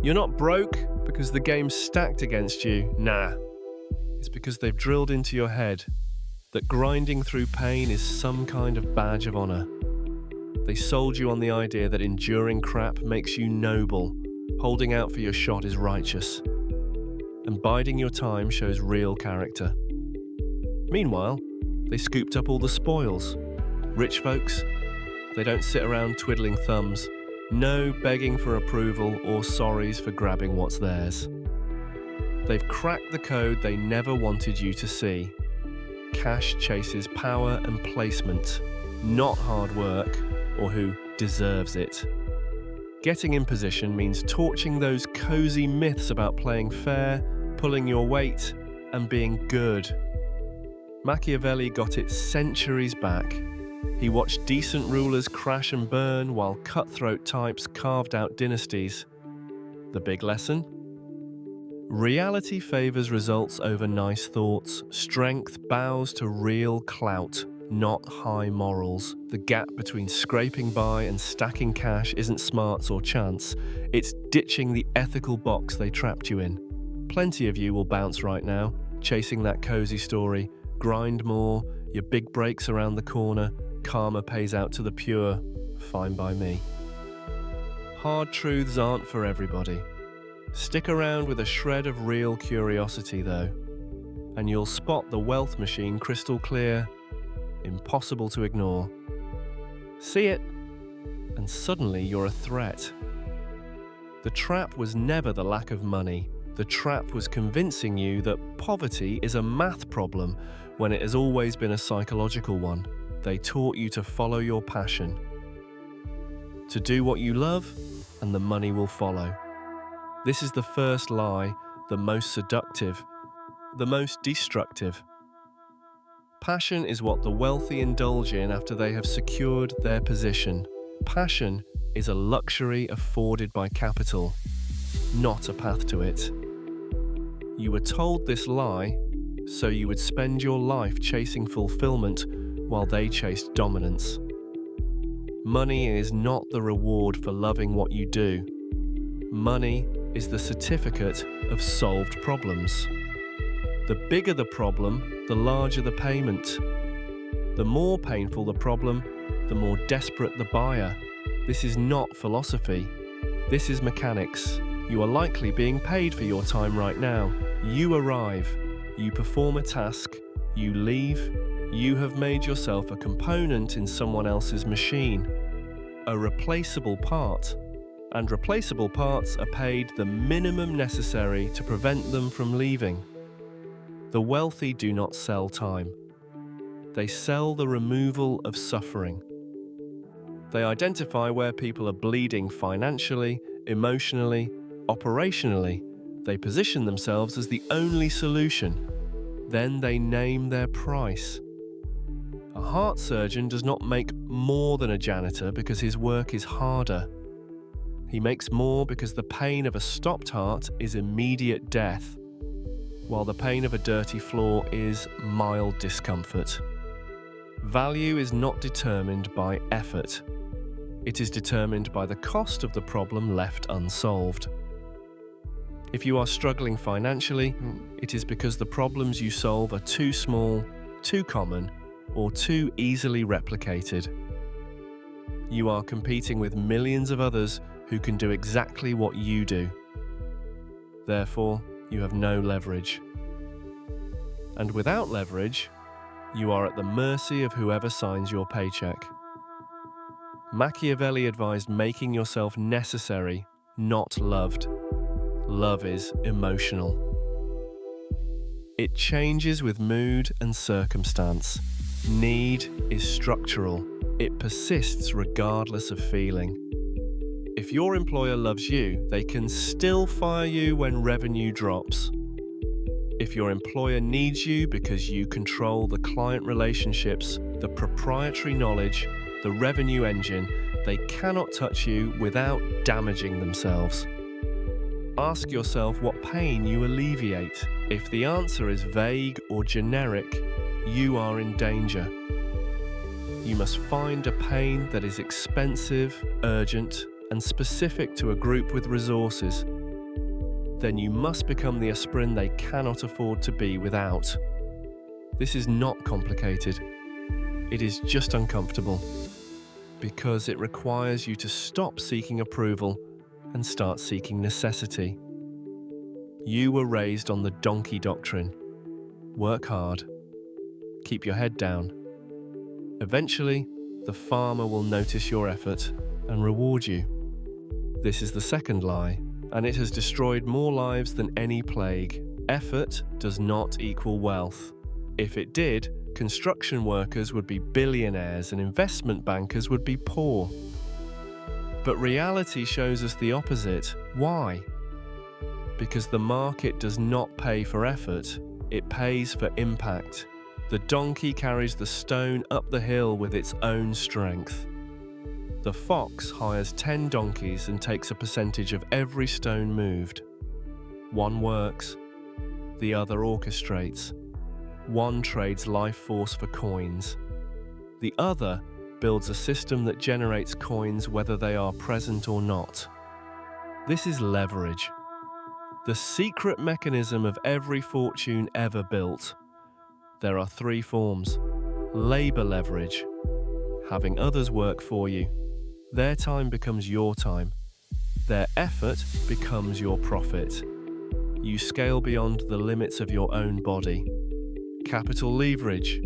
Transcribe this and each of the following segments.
You're not broke because the game's stacked against you. Nah. It's because they've drilled into your head that grinding through pain is some kind of badge of honor. They sold you on the idea that enduring crap makes you noble, holding out for your shot is righteous, and biding your time shows real character. Meanwhile, they scooped up all the spoils. Rich folks, they don't sit around twiddling thumbs. No begging for approval or sorries for grabbing what's theirs. They've cracked the code they never wanted you to see. Cash chases power and placement, not hard work or who deserves it. Getting in position means torching those cozy myths about playing fair, pulling your weight, and being good. Machiavelli got it centuries back. He watched decent rulers crash and burn while cutthroat types carved out dynasties. The big lesson? Reality favors results over nice thoughts. Strength bows to real clout, not high morals. The gap between scraping by and stacking cash isn't smarts or chance. It's ditching the ethical box they trapped you in. Plenty of you will bounce right now, chasing that cozy story. Grind more, your big breaks around the corner. Karma pays out to the pure. Fine by me. Hard truths aren't for everybody. Stick around with a shred of real curiosity, though, and you'll spot the wealth machine crystal clear, impossible to ignore. See it, and suddenly you're a threat. The trap was never the lack of money. The trap was convincing you that poverty is a math problem when it has always been a psychological one. They taught you to follow your passion, to do what you love, and the money will follow. This is the first lie, the most seductive, the most destructive. Passion is what the wealthy indulge in after they have secured their position. Passion is a luxury afforded by capital, not a path to it. You were told this lie, so you would spend your life chasing fulfillment while they chased dominance. Money is not the reward for loving what you do. Money is the certificate of solved problems. The bigger the problem, the larger the payment. The more painful the problem, the more desperate the buyer. This is not philosophy. This is mechanics. You are likely being paid for your time right now. You arrive, you perform a task, you leave, you have made yourself a component in someone else's machine, a replaceable part, and replaceable parts are paid the minimum necessary to prevent them from leaving. The wealthy do not sell time. They sell the removal of suffering. They identify where people are bleeding financially, emotionally, operationally. They position themselves as the only solution. Then they name their price. A heart surgeon does not make more than a janitor because his work is harder. He makes more because the pain of a stopped heart is immediate death, while the pain of a dirty floor is mild discomfort. Value is not determined by effort. It is determined by the cost of the problem left unsolved. If you are struggling financially, it is because the problems you solve are too small, too common, or too easily replicated. You are competing with millions of others who can do exactly what you do. Therefore, you have no leverage. And without leverage, you are at the mercy of whoever signs your paycheck. Machiavelli advised making yourself necessary, not loved. Love is emotional. It changes with mood and circumstance. Need is structural. It persists regardless of feeling. If your employer loves you, they can still fire you when revenue drops. If your employer needs you because you control the client relationships, the proprietary knowledge, the revenue engine, they cannot touch you without damaging themselves. Ask yourself what pain you alleviate. If the answer is vague or generic, you are in danger. You must find a pain that is expensive, urgent, and specific to a group with resources. then you must become the aspirin they cannot afford to be without. This is not complicated. It is just uncomfortable, because it requires you to stop seeking approval and start seeking necessity. You were raised on the donkey doctrine. Work hard. Keep your head down. Eventually, the farmer will notice your effort and reward you. This is the second lie, and it has destroyed more lives than any plague. Effort does not equal wealth. If it did, construction workers would be billionaires and investment bankers would be poor. But reality shows us the opposite. Why? Because the market does not pay for effort, it pays for impact. The donkey carries the stone up the hill with its own strength. The fox hires 10 donkeys and takes a percentage of every stone moved. One works, the other orchestrates. One trades life force for coins. The other builds a system that generates coins whether they are present or not. This is leverage. The secret mechanism of every fortune ever built. There are 3 forms. Labor leverage, having others work for you. Their time becomes your time. Their effort becomes your profit. You scale beyond the limits of your own body. Capital leverage,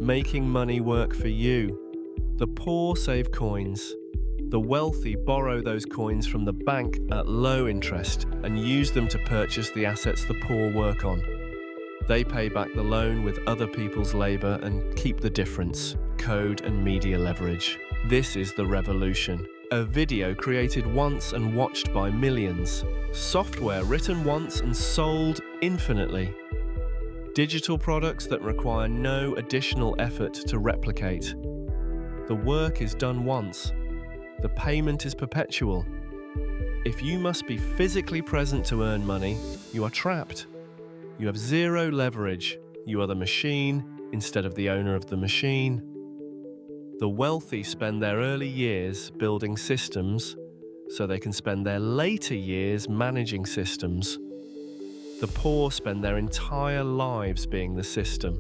making money work for you. The poor save coins. The wealthy borrow those coins from the bank at low interest and use them to purchase the assets the poor work on. They pay back the loan with other people's labor and keep the difference. Code and media leverage. This is the revolution. A video created once and watched by millions. Software written once and sold infinitely. Digital products that require no additional effort to replicate. The work is done once. The payment is perpetual. If you must be physically present to earn money, you are trapped. You have zero leverage. You are the machine instead of the owner of the machine. The wealthy spend their early years building systems so they can spend their later years managing systems. The poor spend their entire lives being the system.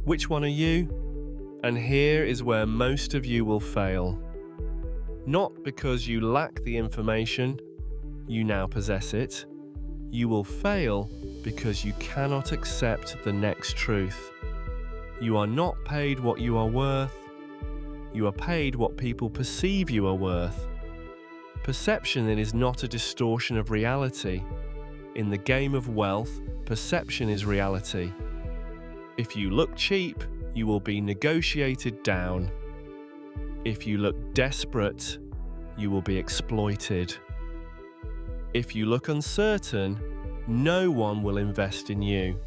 Which one are you? And here is where most of you will fail. Not because you lack the information, you now possess it. You will fail because you cannot accept the next truth. You are not paid what you are worth. You are paid what people perceive you are worth. Perception is not a distortion of reality. In the game of wealth, perception is reality. If you look cheap, you will be negotiated down. If you look desperate, you will be exploited. If you look uncertain, no one will invest in you.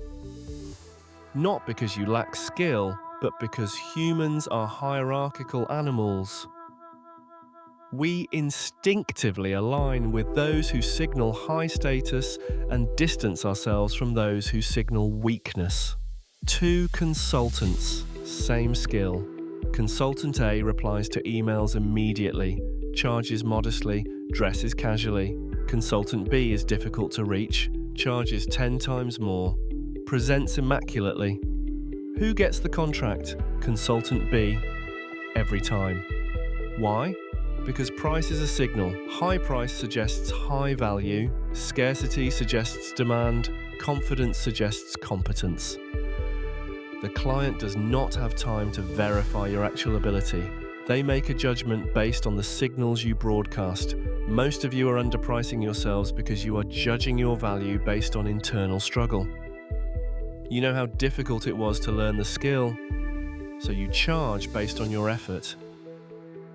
Not because you lack skill, but because humans are hierarchical animals. We instinctively align with those who signal high status and distance ourselves from those who signal weakness. 2 consultants, same skill. Consultant A replies to emails immediately, charges modestly, dresses casually. Consultant B is difficult to reach, charges 10 times more, presents immaculately. Who gets the contract? Consultant B, every time. Why? Because price is a signal. High price suggests high value, scarcity suggests demand, confidence suggests competence. The client does not have time to verify your actual ability. They make a judgment based on the signals you broadcast. Most of you are underpricing yourselves because you are judging your value based on internal struggle. You know how difficult it was to learn the skill, so you charge based on your effort.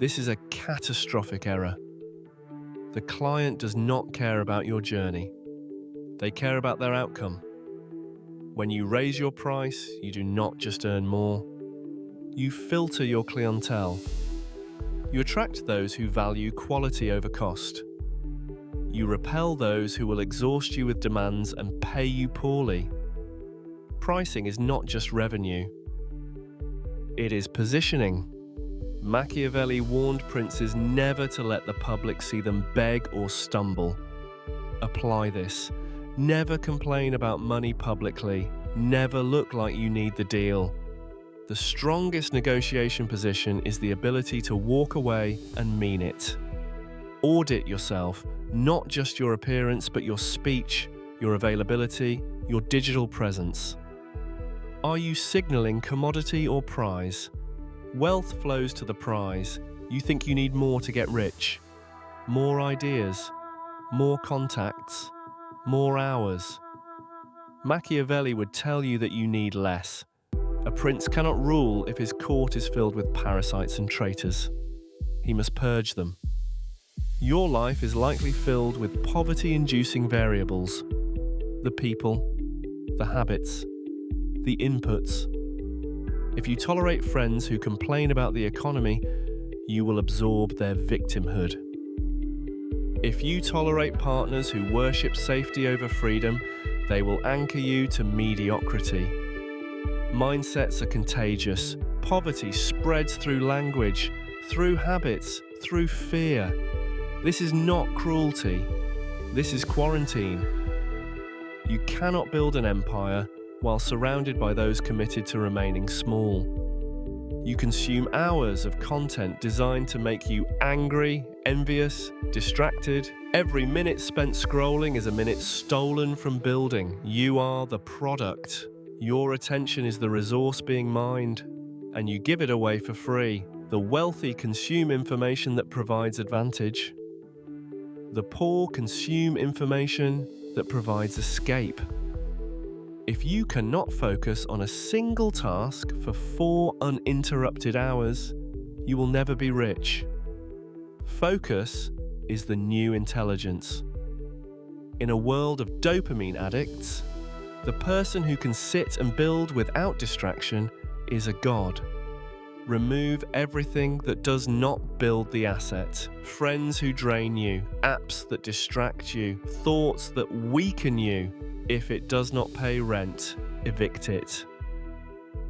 This is a catastrophic error. The client does not care about your journey. They care about their outcome. When you raise your price, you do not just earn more. You filter your clientele. You attract those who value quality over cost. You repel those who will exhaust you with demands and pay you poorly. Pricing is not just revenue. It is positioning. Machiavelli warned princes never to let the public see them beg or stumble. Apply this. Never complain about money publicly. Never look like you need the deal. The strongest negotiation position is the ability to walk away and mean it. Audit yourself, not just your appearance, but your speech, your availability, your digital presence. Are you signaling commodity or prize? Wealth flows to the prize. You think you need more to get rich. More ideas, more contacts, more hours. Machiavelli would tell you that you need less. A prince cannot rule if his court is filled with parasites and traitors. He must purge them. Your life is likely filled with poverty-inducing variables. The people, the habits, the inputs. If you tolerate friends who complain about the economy, you will absorb their victimhood. If you tolerate partners who worship safety over freedom, they will anchor you to mediocrity. Mindsets are contagious. Poverty spreads through language, through habits, through fear. This is not cruelty. This is quarantine. You cannot build an empire while surrounded by those committed to remaining small. You consume hours of content designed to make you angry, envious, distracted. Every minute spent scrolling is a minute stolen from building. You are the product. Your attention is the resource being mined, and you give it away for free. The wealthy consume information that provides advantage. The poor consume information that provides escape. If you cannot focus on a single task for 4 uninterrupted hours, you will never be rich. Focus is the new intelligence. In a world of dopamine addicts, the person who can sit and build without distraction is a god. Remove everything that does not build the asset. Friends who drain you, apps that distract you, thoughts that weaken you. If it does not pay rent, evict it.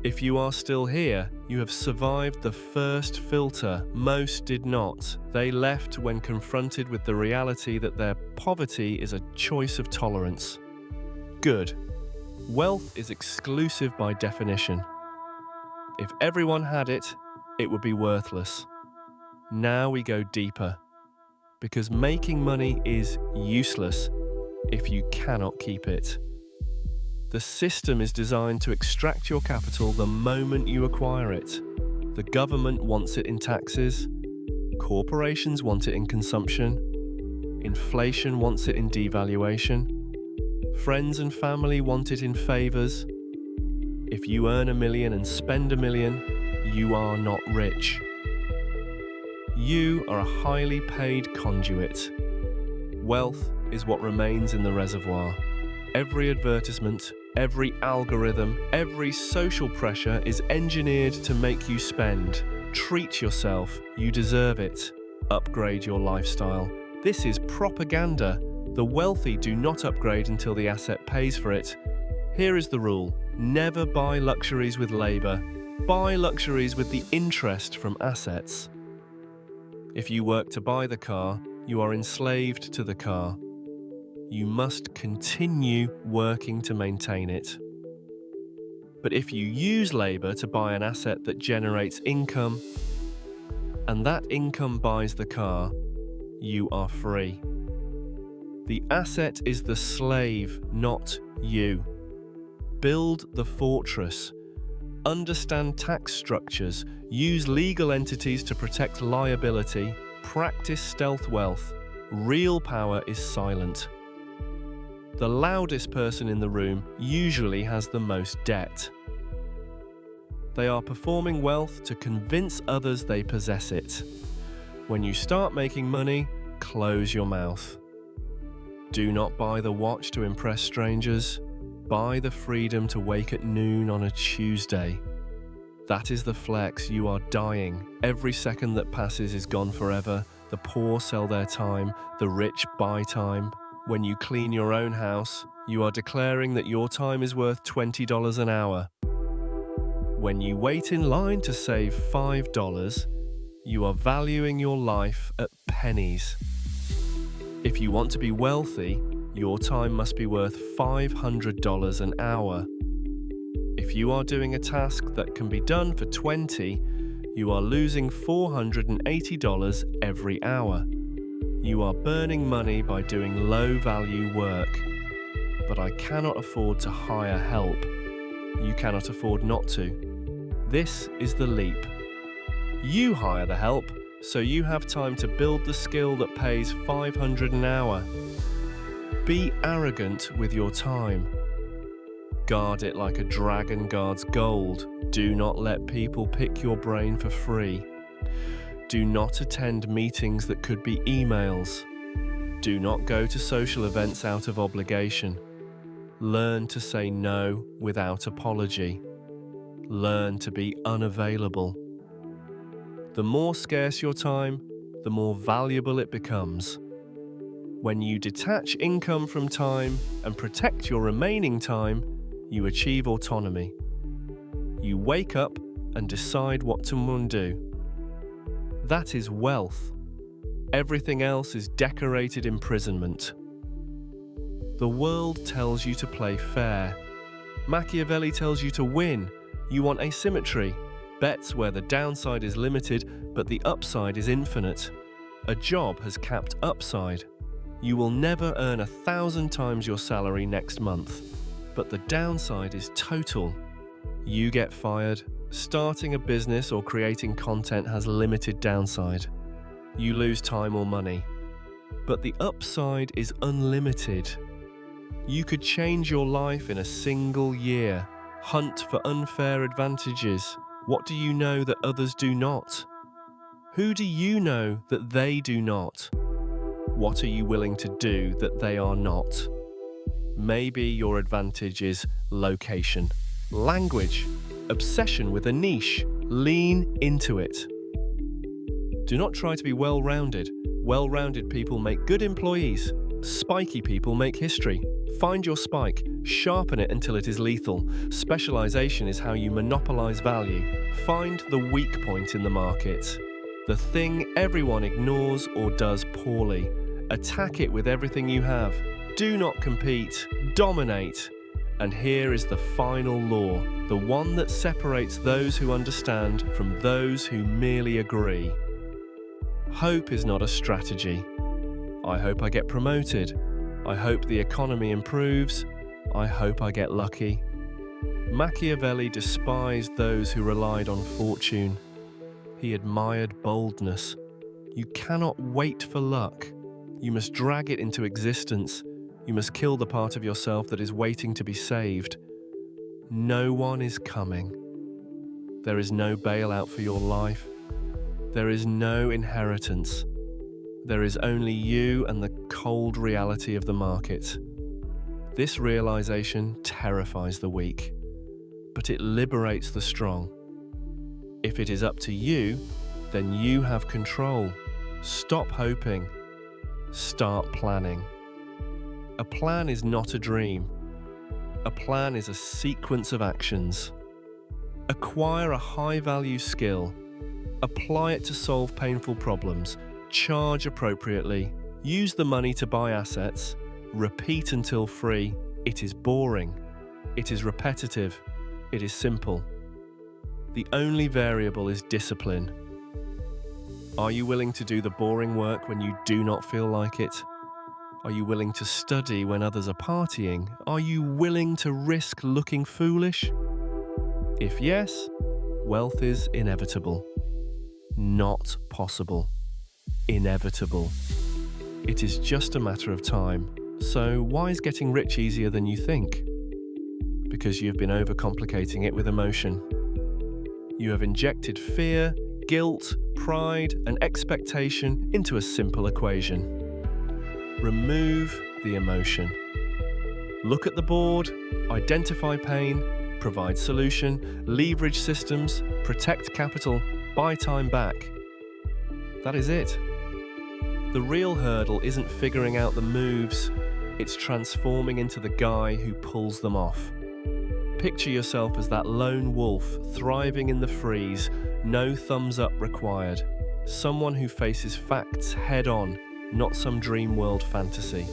If you are still here, you have survived the first filter. Most did not. They left when confronted with the reality that their poverty is a choice of tolerance. Good. Wealth is exclusive by definition. If everyone had it, it would be worthless. Now we go deeper, because making money is useless if you cannot keep it. The system is designed to extract your capital the moment you acquire it. The government wants it in taxes, corporations want it in consumption, inflation wants it in devaluation, friends and family want it in favors. If you earn $1 million and spend $1 million, you are not rich. You are a highly paid conduit. Wealth is what remains in the reservoir. Every advertisement, every algorithm, every social pressure is engineered to make you spend. Treat yourself, you deserve it. Upgrade your lifestyle. This is propaganda. The wealthy do not upgrade until the asset pays for it. Here is the rule: never buy luxuries with labor. Buy luxuries with the interest from assets. If you work to buy the car, you are enslaved to the car. You must continue working to maintain it. But if you use labor to buy an asset that generates income, and that income buys the car, you are free. The asset is the slave, not you. Build the fortress. Understand tax structures. Use legal entities to protect liability. Practice stealth wealth. Real power is silent. The loudest person in the room usually has the most debt. They are performing wealth to convince others they possess it. When you start making money, close your mouth. Do not buy the watch to impress strangers. Buy the freedom to wake at noon on a Tuesday. That is the flex. You are dying. Every second that passes is gone forever. The poor sell their time. The rich buy time. When you clean your own house, you are declaring that your time is worth $20 an hour. When you wait in line to save $5, you are valuing your life at pennies. If you want to be wealthy, Your time must be worth $500 an hour. If you are doing a task that can be done for $20, you are losing $480 every hour. You are burning money by doing low-value work. But I cannot afford to hire help. You cannot afford not to. This is the leap. You hire the help, so you have time to build the skill that pays $500 an hour. Be arrogant with your time. Guard it like a dragon guards gold. Do not let people pick your brain for free. Do not attend meetings that could be emails. Do not go to social events out of obligation. Learn to say no without apology. Learn to be unavailable. The more scarce your time, the more valuable it becomes. When you detach income from time and protect your remaining time, you achieve autonomy. You wake up and decide what to undo. That is wealth. Everything else is decorated imprisonment. The world tells you to play fair. Machiavelli tells you to win. You want asymmetry. Bets where the downside is limited, but the upside is infinite. A job has capped upside. You will never earn 1,000 times your salary next month, but the downside is total. You get fired. Starting a business or creating content has limited downside. You lose time or money, but the upside is unlimited. You could change your life in a single year. Hunt for unfair advantages. What do you know that others do not? Who do you know that they do not? What are you willing to do that they are not? Maybe your advantage is location, language, obsession with a niche. Lean into it. Do not try to be well-rounded. Well-rounded people make good employees. Spiky people make history. Find your spike, sharpen it until it is lethal. Specialization is how you monopolize value. Find the weak point in the market. The thing everyone ignores or does poorly. Attack it with everything you have. Do not compete, dominate. And here is the final law, the one that separates those who understand from those who merely agree. Hope is not a strategy. I hope I get promoted. I hope the economy improves. I hope I get lucky. Machiavelli despised those who relied on fortune. He admired boldness. You cannot wait for luck. You must drag it into existence. You must kill the part of yourself that is waiting to be saved. No one is coming. There is no bailout for your life. There is no inheritance. There is only you and the cold reality of the market. This realization terrifies the weak, but it liberates the strong. If it is up to you, then you have control. Stop hoping. Start planning. A plan is not a dream. A plan is a sequence of actions. Acquire a high-value skill. Apply it to solve painful problems. Charge appropriately. Use the money to buy assets. Repeat until free. It is boring. It is repetitive. It is simple. The only variable is discipline. Are you willing to do the boring work when you do not feel like it? Are you willing to study when others are partying? Are you willing to risk looking foolish? If yes, wealth is inevitable. Not possible. Inevitable. It is just a matter of time. So why is getting rich easier than you think? Because you've been overcomplicating it with emotion. You have injected fear, guilt, pride, and expectation into a simple equation. Remove the emotion. Look at the board, identify pain, provide solution, leverage systems, protect capital, buy time back. That is it. The real hurdle isn't figuring out the moves, it's transforming into the guy who pulls them off. Picture yourself as that lone wolf thriving in the freeze, no thumbs up required. Someone who faces facts head on, not some dream world fantasy.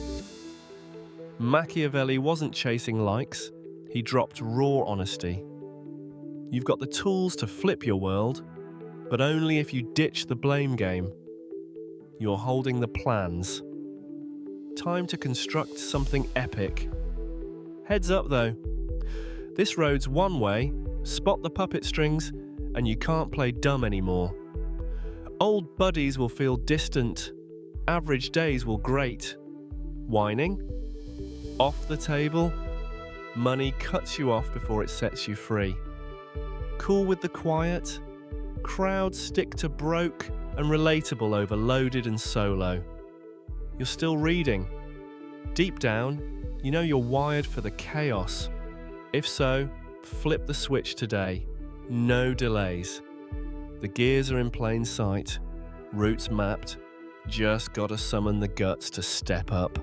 Machiavelli wasn't chasing likes, he dropped raw honesty. You've got the tools to flip your world, but only if you ditch the blame game. You're holding the plans. Time to construct something epic. Heads up though, this road's one way, spot the puppet strings, and you can't play dumb anymore. Old buddies will feel distant, average days will grate. Whining? Off the table? Money cuts you off before it sets you free. Cool with the quiet? Crowds stick to broke and relatable over loaded and solo. You're still reading. Deep down, you know you're wired for the chaos. If so, flip the switch today. No delays. The gears are in plain sight. Routes mapped. Just gotta summon the guts to step up.